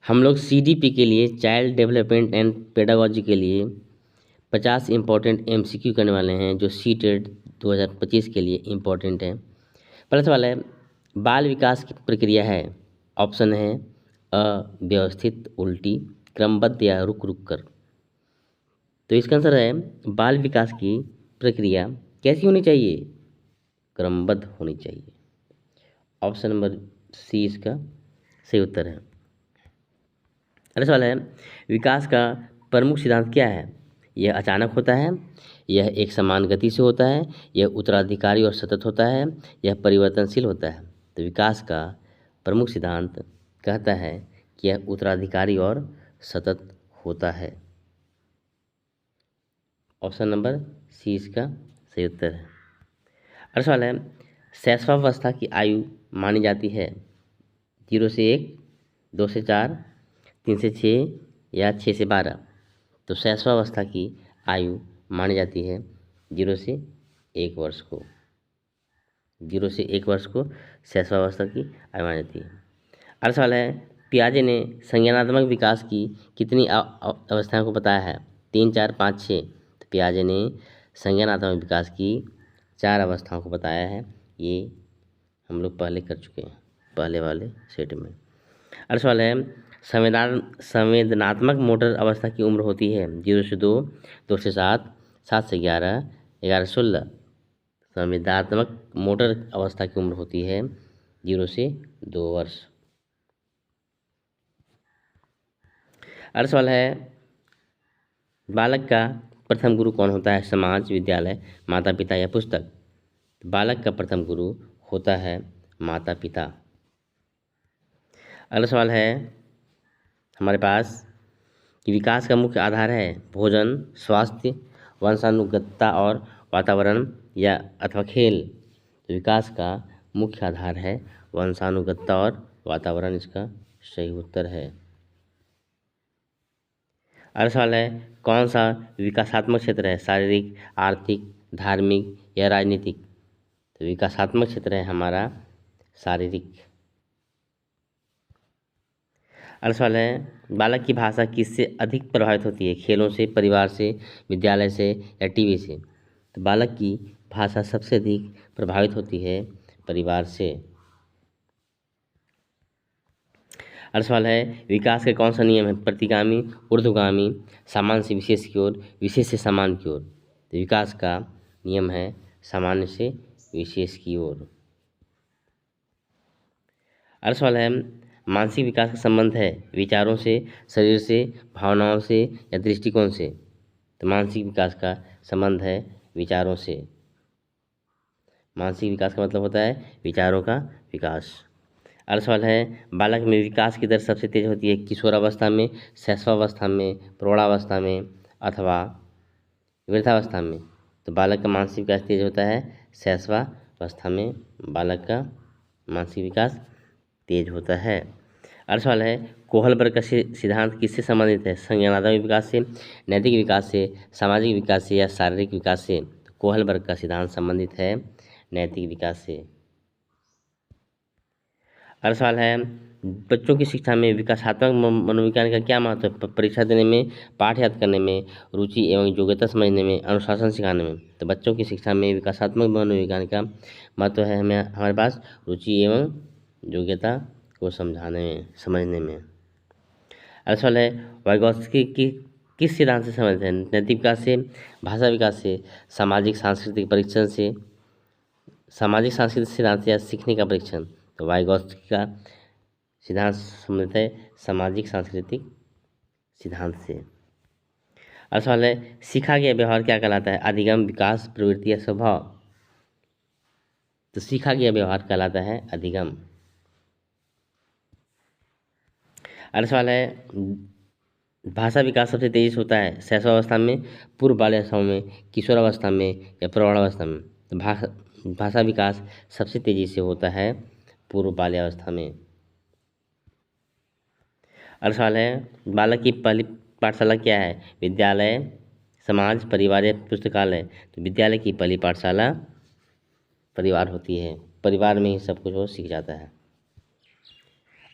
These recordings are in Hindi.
हम लोग CDP के लिए, चाइल्ड डेवलपमेंट एंड पेडागोजी के लिए 50 इम्पोर्टेंट MCQ करने वाले हैं, जो सीटेट 2025 के लिए इम्पोर्टेंट है। पहला सवाल है, बाल विकास की प्रक्रिया है। ऑप्शन है अव्यवस्थित, उल्टी, क्रमबद्ध या रुक रुक कर। तो इसका आंसर है बाल विकास की प्रक्रिया कैसी होनी चाहिए? क्रमबद्ध होनी चाहिए। ऑप्शन नंबर सी इसका सही उत्तर है। अगला सवाल है, विकास का प्रमुख सिद्धांत क्या है? यह अचानक होता है, यह एक समान गति से होता है, यह उत्तराधिकारी और सतत होता है, यह परिवर्तनशील होता है। तो विकास का प्रमुख सिद्धांत कहता है कि यह उत्तराधिकारी और सतत होता है। ऑप्शन नंबर सी इसका सही उत्तर है। अगला सवाल है, शैशवावस्था की आयु मानी जाती है 0 से 1, 2 से 4, 3 से 6 या 6 से 12। तो शैशवावस्था की आयु मानी जाती है 0 से 1 वर्ष को। 0 से 1 वर्ष को शैशवावस्था की आयु मानी जाती है। अगला सवाल है, पियाजे ने संज्ञानात्मक विकास की कितनी अवस्थाओं को बताया है? 3, 4, 5, 6। तो पियाजे ने संज्ञानात्मक विकास की 4 अवस्थाओं को बताया है। ये हम लोग पहले कर चुके हैं, पहले वाले सेट में। अगला सवाल है, संवेदनात्मक मोटर अवस्था की उम्र होती है 0 से 2, 2 से 7, 7 से 11, 11 से 16। संवेदनात्मक मोटर अवस्था की उम्र होती है 0 से 2 वर्ष। अगला सवाल है, बालक का प्रथम गुरु कौन होता है? समाज, विद्यालय, माता पिता या पुस्तक? बालक का प्रथम गुरु होता है माता पिता। अगला सवाल है हमारे पास कि विकास का मुख्य आधार है भोजन, स्वास्थ्य, वंशानुगतता और वातावरण या अथवा खेल? तो विकास का मुख्य आधार है वंशानुगतता और वातावरण, इसका सही उत्तर है। अगला सवाल है, कौन सा विकासात्मक क्षेत्र है? शारीरिक, आर्थिक, धार्मिक या राजनीतिक? तो विकासात्मक क्षेत्र है हमारा शारीरिक। अगला सवाल है, बालक की भाषा किससे अधिक प्रभावित होती है? खेलों से, परिवार से, विद्यालय से या टीवी से? तो बालक की भाषा सबसे अधिक प्रभावित होती है परिवार से। अगला सवाल है, विकास का कौन सा नियम है? प्रतिगामी, ऊर्ध्वगामी, सामान्य से विशेष की ओर, विशेष से सामान्य की ओर? तो विकास का नियम है सामान्य से विशेष की ओर। अगला सवाल है, मानसिक विकास का संबंध है विचारों से, शरीर से, भावनाओं से या दृष्टिकोण से? तो मानसिक विकास का संबंध है विचारों से। मानसिक विकास का मतलब होता है विचारों का विकास। अगला सवाल है, बालक में विकास की दर सबसे तेज होती है किशोरावस्था में, शैशवावस्था में, प्रौढ़ावस्था में अथवा वृद्धावस्था में? तो बालक का मानसिक विकास तेज होता है शैशवावस्था में, बालक का मानसिक विकास तेज होता है। अगला सवाल है, कोहलबर्ग का सिद्धांत किससे संबंधित है? संज्ञानात्मक विकास से, नैतिक विकास से, सामाजिक विकास से या शारीरिक विकास से? तो कोहलबर्ग का सिद्धांत संबंधित है नैतिक विकास से। अगला सवाल है, बच्चों की शिक्षा में विकासात्मक मनोविज्ञान का क्या महत्व है? परीक्षा देने में, पाठ याद करने में, रुचि एवं योग्यता समझने में, अनुशासन सिखाने में? तो बच्चों की शिक्षा में विकासात्मक मनोविज्ञान का महत्व है हमें हमारे पास रुचि एवं योग्यता को समझाने में, समझने में। अगला सवाल है, वाइगॉत्स्की की किस सिद्धांत से संबंधित है? नैतिक विकास से, भाषा विकास से, सामाजिक सांस्कृतिक परीक्षण से, सामाजिक सांस्कृतिक सिद्धांत या सीखने का परीक्षण? तो वाइगॉत्स्की का सिद्धांत संबंधित है सामाजिक सांस्कृतिक सिद्धांत से। अगला सवाल है, सीखा गया व्यवहार क्या कहलाता है? अधिगम, विकास, प्रवृत्ति या स्वभाव? तो सीखा गया व्यवहार कहलाता है अधिगम। अगला सवाल है, भाषा विकास सबसे तेजी से होता है शैशवावस्था में, पूर्व बाल्यावस्था में, किशोरावस्था में या प्रौढ़ावस्था में? तो भाषा विकास सबसे तेजी से होता है पूर्व बाल्यावस्था में। अगला सवाल है, बालक की पहली पाठशाला क्या है? विद्यालय, समाज, परिवार या पुस्तकालय? तो विद्यालय की पहली पाठशाला परिवार होती है, परिवार में ही सब कुछ वो सीख जाता है।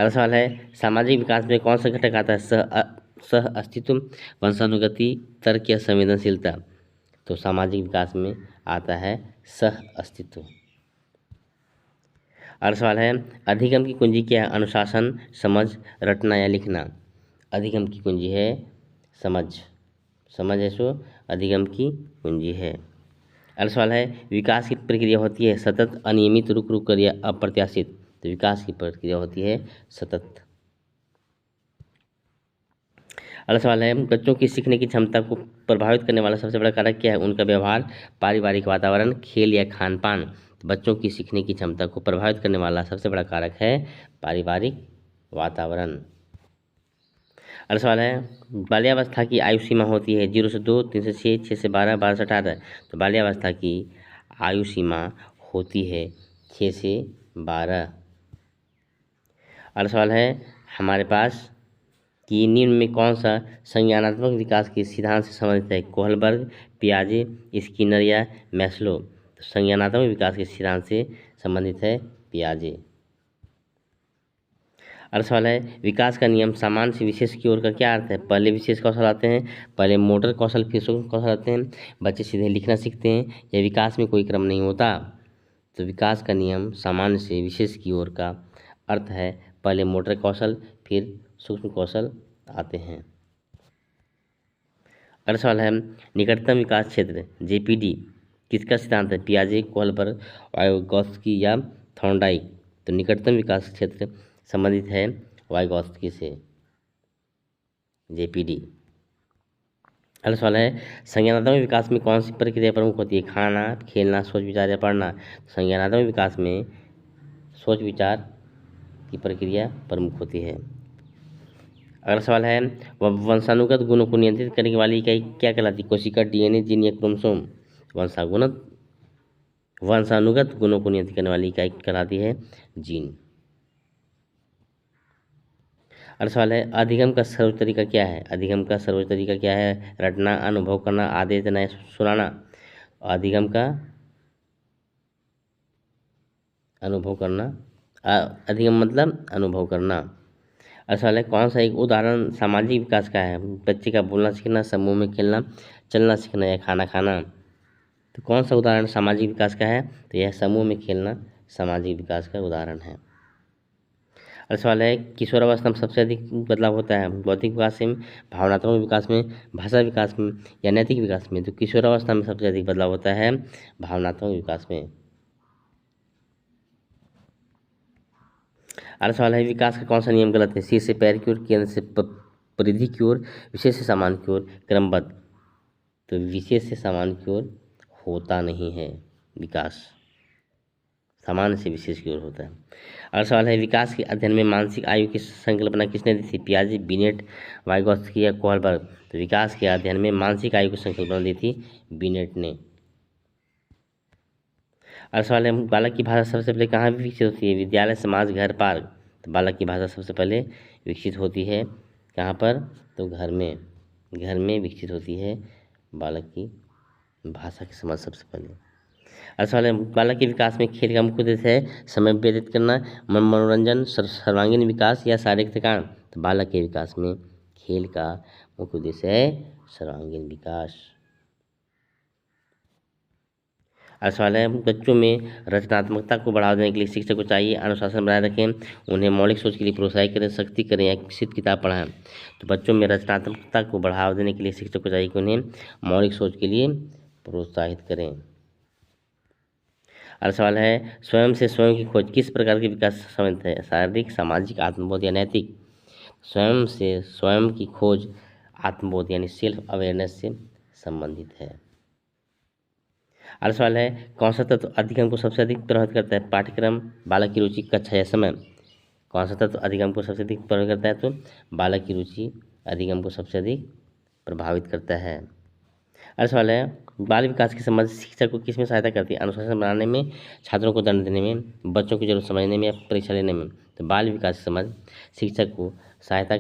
अगला सवाल है सामाजिक विकास में कौन सा घटक आता है? सह अस्तित्व, वंशानुगति, तर्क या संवेदनशीलता। तो सामाजिक विकास में आता है सह अस्तित्व। अगला सवाल है अधिगम की कुंजी क्या है? अनुशासन, समझ, रटना या लिखना। अधिगम की कुंजी है समझ। समझ है सो अधिगम की कुंजी है। अगला सवाल है विकास की प्रक्रिया होती है सतत, अनियमित, रुक रुक कर या अप्रत्याशित। तो विकास की प्रक्रिया होती है सतत। अगला सवाल है बच्चों की सीखने की क्षमता को प्रभावित करने वाला सबसे बड़ा कारक क्या है? उनका व्यवहार, पारिवारिक वातावरण, खेल या खान पान। तो बच्चों की सीखने की क्षमता को प्रभावित करने वाला सबसे बड़ा कारक है पारिवारिक वातावरण। अगला सवाल है बाल्यावस्था की आयु सीमा होती है 0 से 2, 3 से 6, 6 से 12, 12 से 18। तो बाल्यावस्था की आयु सीमा होती है 6 से 12। अगला सवाल है हमारे पास कि निम्न में कौन सा संज्ञानात्मक विकास के सिद्धांत से संबंधित है? कोहलबर्ग, पियाजे, स्किनर या मैस्लो। तो संज्ञानात्मक विकास के सिद्धांत से संबंधित है पियाजे। अगला सवाल है विकास का नियम सामान्य से विशेष की ओर का क्या अर्थ है? पहले विशेष कौशल आते हैं, पहले मोटर कौशल फिर सूक्ष्म कौशल आते हैं, बच्चे सीधे लिखना सीखते हैं या विकास में कोई क्रम नहीं होता। तो विकास का नियम सामान्य से विशेष की ओर का अर्थ है पहले मोटर कौशल फिर सूक्ष्म कौशल आते हैं। अगला सवाल है निकटतम विकास क्षेत्र जेपीडी किसका सिद्धांत है? पियाजे, कोहलबर्ग, वाइगॉत्स्की या थॉर्नडाइक। तो निकटतम विकास क्षेत्र संबंधित है वाइगॉत्स्की से, जेपीडी। अगला सवाल है संज्ञानात्मक विकास में कौन सी प्रक्रिया प्रमुख होती है? खाना, खेलना, सोच विचार या पढ़ना। संज्ञानात्मक विकास में सोच विचार की प्रक्रिया प्रमुख होती है। अगला सवाल है वंशानुगत गुणों को नियंत्रित करने वाली इकाई क्या कहलाती है? कोशिका, डीएनए, जीन या क्रोमोसोम। वंशानुगत गुणों को नियंत्रित करने वाली इकाई कहलाती है जीन। अगला सवाल है अधिगम का सर्वोच्च तरीका क्या है? अधिगम का सर्वोच्च तरीका क्या है? रटना, अनुभव करना, आदेश देना या सुनाना। अधिगम का अनुभव करना, अधिगम मतलब अनुभव करना। अगला सवाल है कौन सा एक उदाहरण सामाजिक विकास का है? बच्चे का बोलना सीखना, समूह में खेलना, चलना सीखना या खाना खाना। तो कौन सा उदाहरण सामाजिक विकास का है? तो यह समूह में खेलना सामाजिक विकास का उदाहरण है। अगला सवाल है किशोरावस्था में सबसे अधिक बदलाव होता है बौद्धिक विकास में, भावनात्मक विकास में, भाषा विकास में या नैतिक विकास में। तो किशोरावस्था में सबसे अधिक बदलाव होता है भावनात्मक विकास में। अगला सवाल है विकास का कौन सा नियम गलत है? सिर से पैर की ओर, केंद्र से परिधि की ओर, विशेष से सामान्य की ओर, क्रमबद्ध। तो विशेष से सामान्य की ओर होता नहीं है विकास, सामान्य से विशेष की ओर होता है। अगला सवाल है विकास के अध्ययन में मानसिक आयु की संकल्पना किसने दी थी? पियाजे, बिनेट, वाइगॉत्स्की या कोहलबर्ग। तो विकास के अध्ययन में मानसिक आयु की संकल्पना दी थी बिनेट ने। अगला सवाल है बालक की भाषा सबसे पहले कहाँ विकसित होती है? विद्यालय, समाज, घर, पार्क। तो बालक की भाषा सबसे पहले विकसित होती है कहाँ पर? तो घर में, घर में विकसित होती है बालक की भाषा की समझ सबसे पहले। अगला सवाल है बालक के विकास में खेल का मुख्य उद्देश्य है समय व्यतीत करना, मनोरंजन, सर्वांगीण विकास या शारीरिक थकान। तो बालक के विकास में खेल का मुख्य उद्देश्य है सर्वांगीण विकास। अगला सवाल है बच्चों में रचनात्मकता को बढ़ावा देने के लिए शिक्षक को चाहिए अनुशासन बनाए रखें, उन्हें मौलिक सोच के लिए प्रोत्साहित करें, सख्ती करें या विकसित किताब पढ़ाएं। तो बच्चों में रचनात्मकता को बढ़ावा देने के लिए शिक्षक को चाहिए कि उन्हें मौलिक सोच के लिए प्रोत्साहित करें। अगला सवाल है स्वयं से स्वयं की खोज किस प्रकार के विकास से संबंधित है? शारीरिक, सामाजिक, आत्मबोध या नैतिक। स्वयं से स्वयं की खोज आत्मबोध यानी सेल्फ अवेयरनेस से संबंधित है। अगला सवाल है कौन सा तत्व अधिगम को सबसे अधिक प्रभावित करता है? पाठ्यक्रम, बालक की रुचि, कक्षा या समय। कौन सा तत्व अधिगम को सबसे अधिक प्रभावित करता है? तो बालक की रुचि अधिगम को सबसे अधिक प्रभावित करता है। अगला सवाल है बाल विकास की समझ शिक्षक को किसमें सहायता करती है? अनुशासन बनाने में, छात्रों को दंड देने में, बच्चों की जरूरत समझने में या परीक्षा लेने में। तो बाल विकास की समझ शिक्षक को सहायता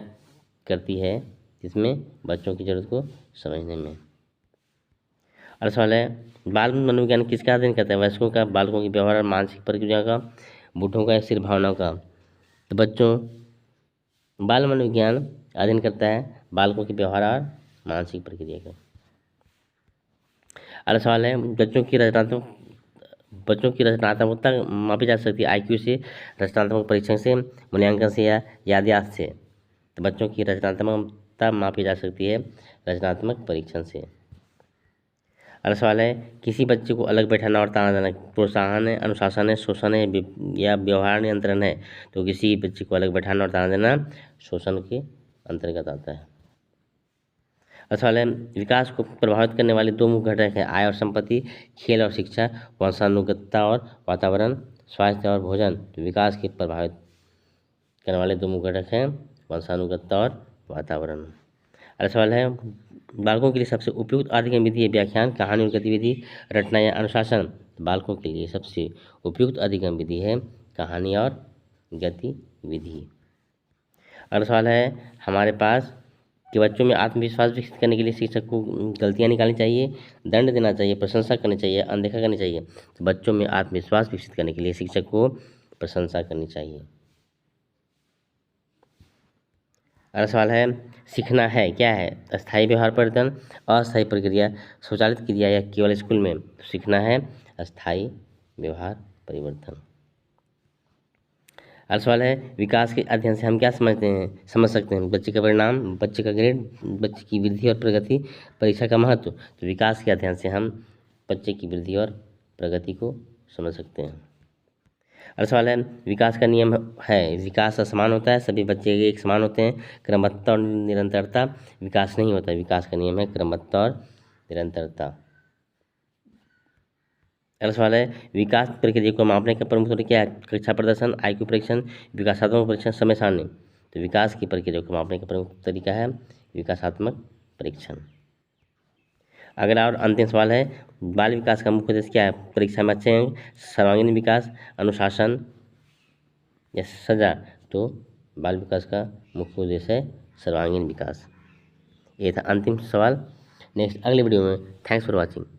करती है जिसमें बच्चों की जरूरत को समझने में। अगला सवाल है बाल मनोविज्ञान किसका अध्ययन करता है? वयस्कों का, बालकों की व्यवहार और मानसिक प्रक्रिया का, बूढ़ों का या सिर्फ भावनाओं का। तो बच्चों बाल मनोविज्ञान अध्ययन करता है बालकों के व्यवहार और मानसिक प्रक्रिया का। अगला सवाल है, बच्चों की रचनात्मकता मापी जा सकती है आईक्यू से, रचनात्मक परीक्षण से, मूल्यांकन से या याददाश्त से। तो बच्चों की रचनात्मकता मापी जा सकती है रचनात्मक परीक्षण से। अगला सवाल है, किसी बच्चे को अलग बैठाना और ताना देना प्रोत्साहन है, अनुशासन है, शोषण है या व्यवहार नियंत्रण है। तो किसी बच्चे को अलग बैठाना और ताना देना शोषण के अंतर्गत आता है। अगला सवाल है, विकास को प्रभावित करने वाले दो मुख्य घटक हैं आय और संपत्ति, खेल और शिक्षा, वंशानुगतता और वातावरण, स्वास्थ्य और भोजन। तो विकास के प्रभावित करने वाले दो मुख्य घटक हैं वंशानुगतता और वातावरण। अगला सवाल है, बालकों के लिए सबसे उपयुक्त अध्ययन विधि है व्याख्यान, कहानी और गतिविधि, रटना या अनुशासन। बालकों के लिए सबसे उपयुक्त अध्ययन विधि है कहानी और गतिविधि। अगला सवाल है, हमारे पास कि बच्चों में आत्मविश्वास विकसित करने के लिए शिक्षक को गलतियां निकालनी चाहिए, दंड देना चाहिए, प्रशंसा करनी चाहिए, अनदेखा करनी चाहिए। तो बच्चों में आत्मविश्वास विकसित करने के लिए शिक्षक को प्रशंसा करनी चाहिए। अगला सवाल है, सीखना है क्या है, अस्थायी व्यवहार परिवर्तन, अस्थायी प्रक्रिया, स्वचालित क्रिया या केवल स्कूल में। तो सीखना है अस्थायी व्यवहार परिवर्तन। अगला सवाल है, विकास के अध्ययन से हम क्या समझ सकते हैं, बच्चे का परिणाम, बच्चे का ग्रेड, बच्चे की वृद्धि और प्रगति, परीक्षा का महत्व। तो विकास के अध्ययन से हम बच्चे की वृद्धि और प्रगति को समझ सकते हैं। अगला सवाल है, विकास का नियम है, विकास असमान होता है, सभी बच्चे एक समान होते हैं, क्रमबद्धता और निरंतरता विकास नहीं होता है। विकास का नियम है क्रमबद्धता और निरंतरता। अगला सवाल है, विकास प्रक्रिया को मापने का प्रमुख सूत्र क्या है, कक्षा प्रदर्शन, आईक्यू परीक्षण, विकासात्मक परीक्षण, समय सारणी। तो विकास की प्रक्रिया को मापने का प्रमुख तरीका है विकासात्मक परीक्षण। अगला और अंतिम सवाल है, बाल विकास का मुख्य उद्देश्य क्या है, परीक्षा में अच्छे अंक, सर्वांगीण विकास, अनुशासन या सजा। तो बाल विकास का मुख्य उद्देश्य है सर्वांगीण विकास। ये था अंतिम सवाल। नेक्स्ट अगले वीडियो में। Thanks for watching.